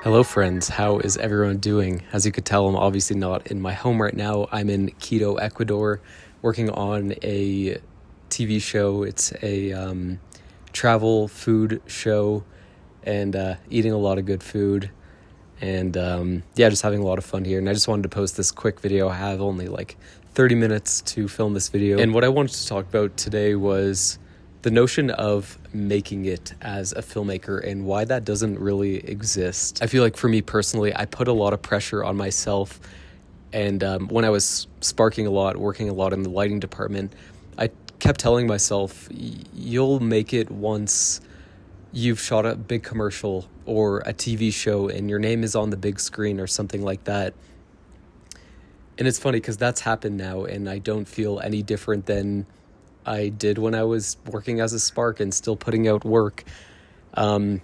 Hello friends, how is everyone doing? As you could tell, I'm obviously not in my home right now. I'm in Quito, Ecuador, working on a TV show. It's a travel food show and eating a lot of good food and just having a lot of fun here. And I just wanted to post this quick video. I have only like 30 minutes to film this video. And what I wanted to talk about today was the notion of making it as a filmmaker and why that doesn't really exist. I feel like for me personally, I put a lot of pressure on myself. And when I was sparking a lot, working a lot in the lighting department, I kept telling myself, you'll make it once you've shot a big commercial or a TV show and your name is on the big screen or something like that. And it's funny because that's happened now and I don't feel any different than I did when I was working as a spark and still putting out work. And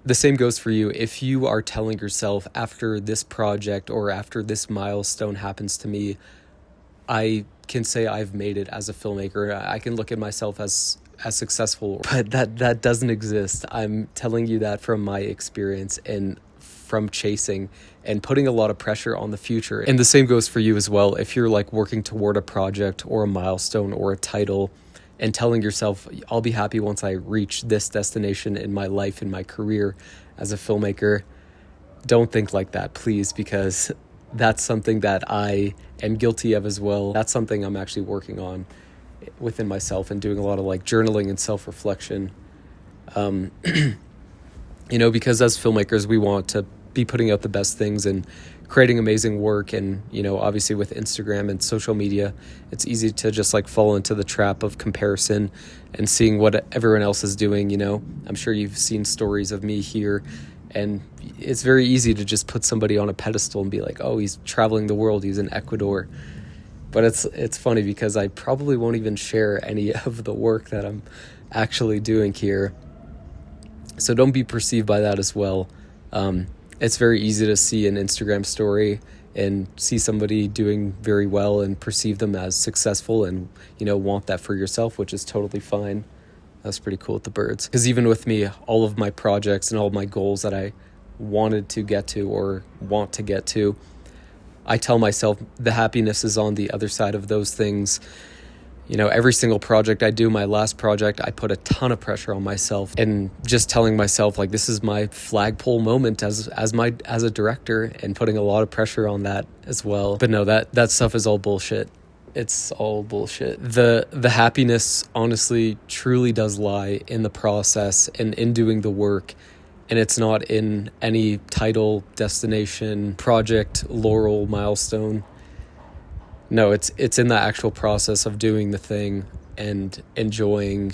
the same goes for you. If you are telling yourself after this project or after this milestone happens to me, I can say I've made it as a filmmaker. I can look at myself as successful, but that doesn't exist. I'm telling you that from my experience and from chasing and putting a lot of pressure on the future. And the same goes for you as well. If you're like working toward a project or a milestone or a title and telling yourself, I'll be happy once I reach this destination in my life, in my career as a filmmaker, don't think like that, please, because that's something that I am guilty of as well. That's something I'm actually working on within myself and doing a lot of like journaling and self-reflection. Because as filmmakers, we want to be putting out the best things and creating amazing work. And, obviously with Instagram and social media, it's easy to just like fall into the trap of comparison and seeing what everyone else is doing. I'm sure you've seen stories of me here, and it's very easy to just put somebody on a pedestal and be like, oh, he's traveling the world, he's in Ecuador. But it's funny because I probably won't even share any of the work that I'm actually doing here. So don't be perceived by that as well. It's very easy to see an Instagram story and see somebody doing very well and perceive them as successful and, want that for yourself, which is totally fine. That's pretty cool with the birds. Because even with me, all of my projects and all of my goals that I wanted to get to or want to get to, I tell myself the happiness is on the other side of those things. Every single project I do, my last project, I put a ton of pressure on myself and just telling myself like, this is my flagpole moment as a director, and putting a lot of pressure on that as well. But no, that stuff is all bullshit. It's all bullshit. The happiness honestly truly does lie in the process and in doing the work. And it's not in any title, destination, project, laurel, milestone. No, it's in the actual process of doing the thing and enjoying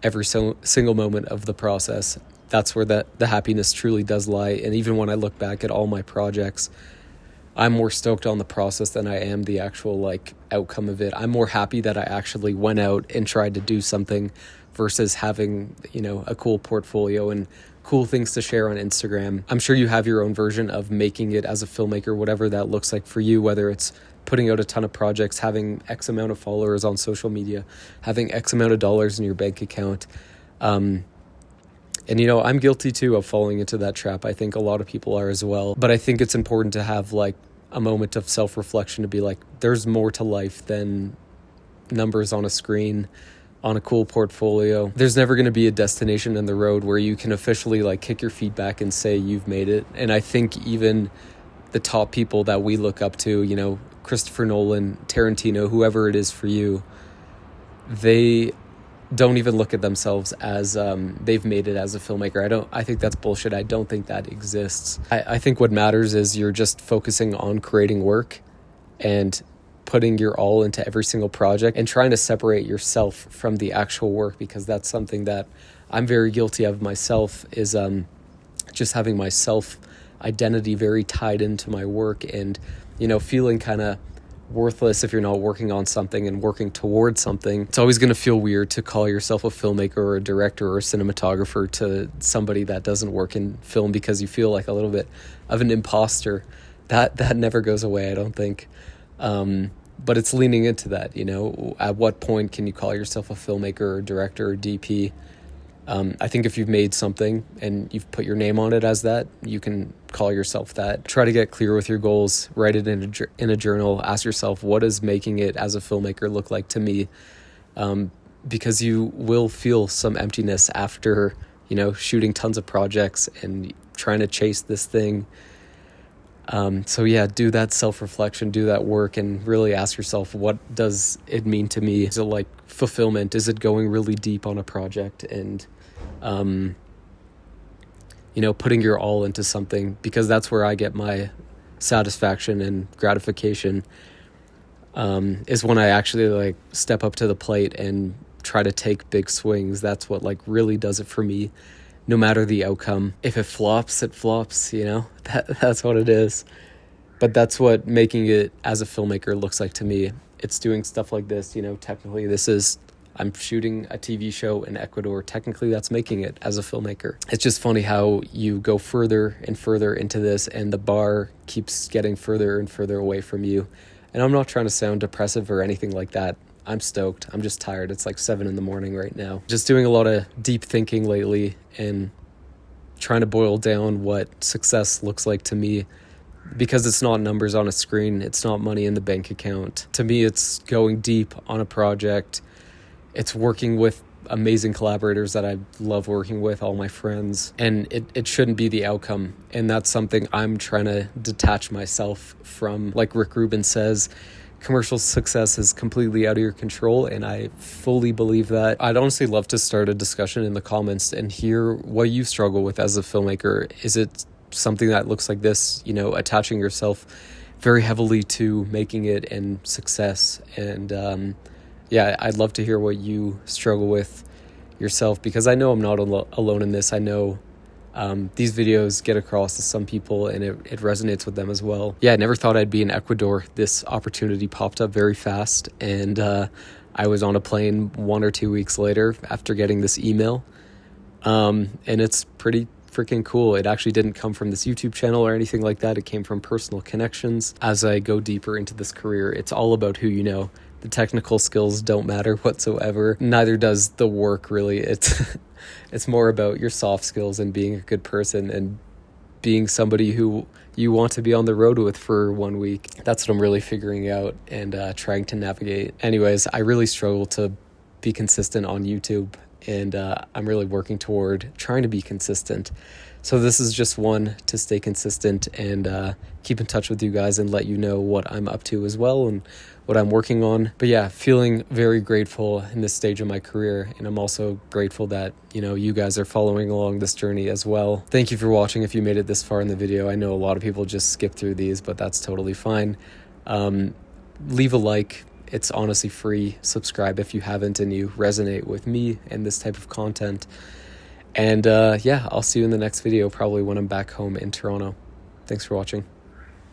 every single moment of the process. That's where the happiness truly does lie. And even when I look back at all my projects, I'm more stoked on the process than I am the actual like outcome of it. I'm more happy that I actually went out and tried to do something versus having, a cool portfolio and cool things to share on Instagram. I'm sure you have your own version of making it as a filmmaker, whatever that looks like for you, whether it's putting out a ton of projects, having X amount of followers on social media, having X amount of dollars in your bank account. And I'm guilty too of falling into that trap. I think a lot of people are as well. But I think it's important to have like a moment of self-reflection to be like, there's more to life than numbers on a screen, on a cool portfolio. There's never going to be a destination in the road where you can officially like kick your feet back and say you've made it. And I think even the top people that we look up to, Christopher Nolan, Tarantino, whoever it is for you, they don't even look at themselves as they've made it as a filmmaker. I think that's bullshit. I don't think that exists. I think what matters is you're just focusing on creating work and putting your all into every single project and trying to separate yourself from the actual work, because that's something that I'm very guilty of myself, is just having my self identity very tied into my work and, feeling kind of worthless if you're not working on something and working towards something. It's always going to feel weird to call yourself a filmmaker or a director or a cinematographer to somebody that doesn't work in film, because you feel like a little bit of an imposter. That never goes away, I don't think. But it's leaning into that, at what point can you call yourself a filmmaker or director or DP? I think if you've made something and you've put your name on it as that, you can call yourself that. Try to get clear with your goals, write it in a journal, ask yourself, what does making it as a filmmaker look like to me? Because you will feel some emptiness after, shooting tons of projects and trying to chase this thing. So yeah, do that self-reflection, do that work, and really ask yourself, what does it mean to me? Is it like fulfillment? Is it going really deep on a project and, putting your all into something? Because that's where I get my satisfaction and gratification, is when I actually step up to the plate and try to take big swings. That's what really does it for me. No matter the outcome. If it flops, it flops, that's what it is. But that's what making it as a filmmaker looks like to me. It's doing stuff like this, technically I'm shooting a TV show in Ecuador. Technically that's making it as a filmmaker. It's just funny how you go further and further into this and the bar keeps getting further and further away from you. And I'm not trying to sound depressive or anything like that. I'm stoked. I'm just tired. It's 7 a.m. right now. Just doing a lot of deep thinking lately and trying to boil down what success looks like to me, because it's not numbers on a screen. It's not money in the bank account. To me, it's going deep on a project. It's working with amazing collaborators that I love working with, all my friends, and it shouldn't be the outcome. And that's something I'm trying to detach myself from. Like Rick Rubin says, commercial success is completely out of your control, and I fully believe that. I'd honestly love to start a discussion in the comments and hear what you struggle with as a filmmaker. Is it something that looks like this, attaching yourself very heavily to making it and success? And I'd love to hear what you struggle with yourself, because I know I'm not alone in this. I know these videos get across to some people and it resonates with them as well. I never thought I'd be in Ecuador. This opportunity popped up very fast, and I was on a plane 1 or 2 weeks later after getting this email. And it's pretty freaking cool. It actually didn't come from this YouTube channel or anything like that. It came from personal connections. As I go deeper into this career, it's all about who you know. The technical skills don't matter whatsoever. Neither does the work, really. It's more about your soft skills and being a good person and being somebody who you want to be on the road with for 1 week. That's what I'm really figuring out and trying to navigate. Anyways, I really struggle to be consistent on YouTube, and I'm really working toward trying to be consistent. So this is just one to stay consistent and keep in touch with you guys and let you know what I'm up to as well and what I'm working on. But feeling very grateful in this stage of my career. And I'm also grateful that, you guys are following along this journey as well. Thank you for watching if you made it this far in the video. I know a lot of people just skip through these, but that's totally fine. Leave a like. It's honestly free. Subscribe if you haven't and you resonate with me and this type of content. And I'll see you in the next video, probably when I'm back home in Toronto. Thanks for watching.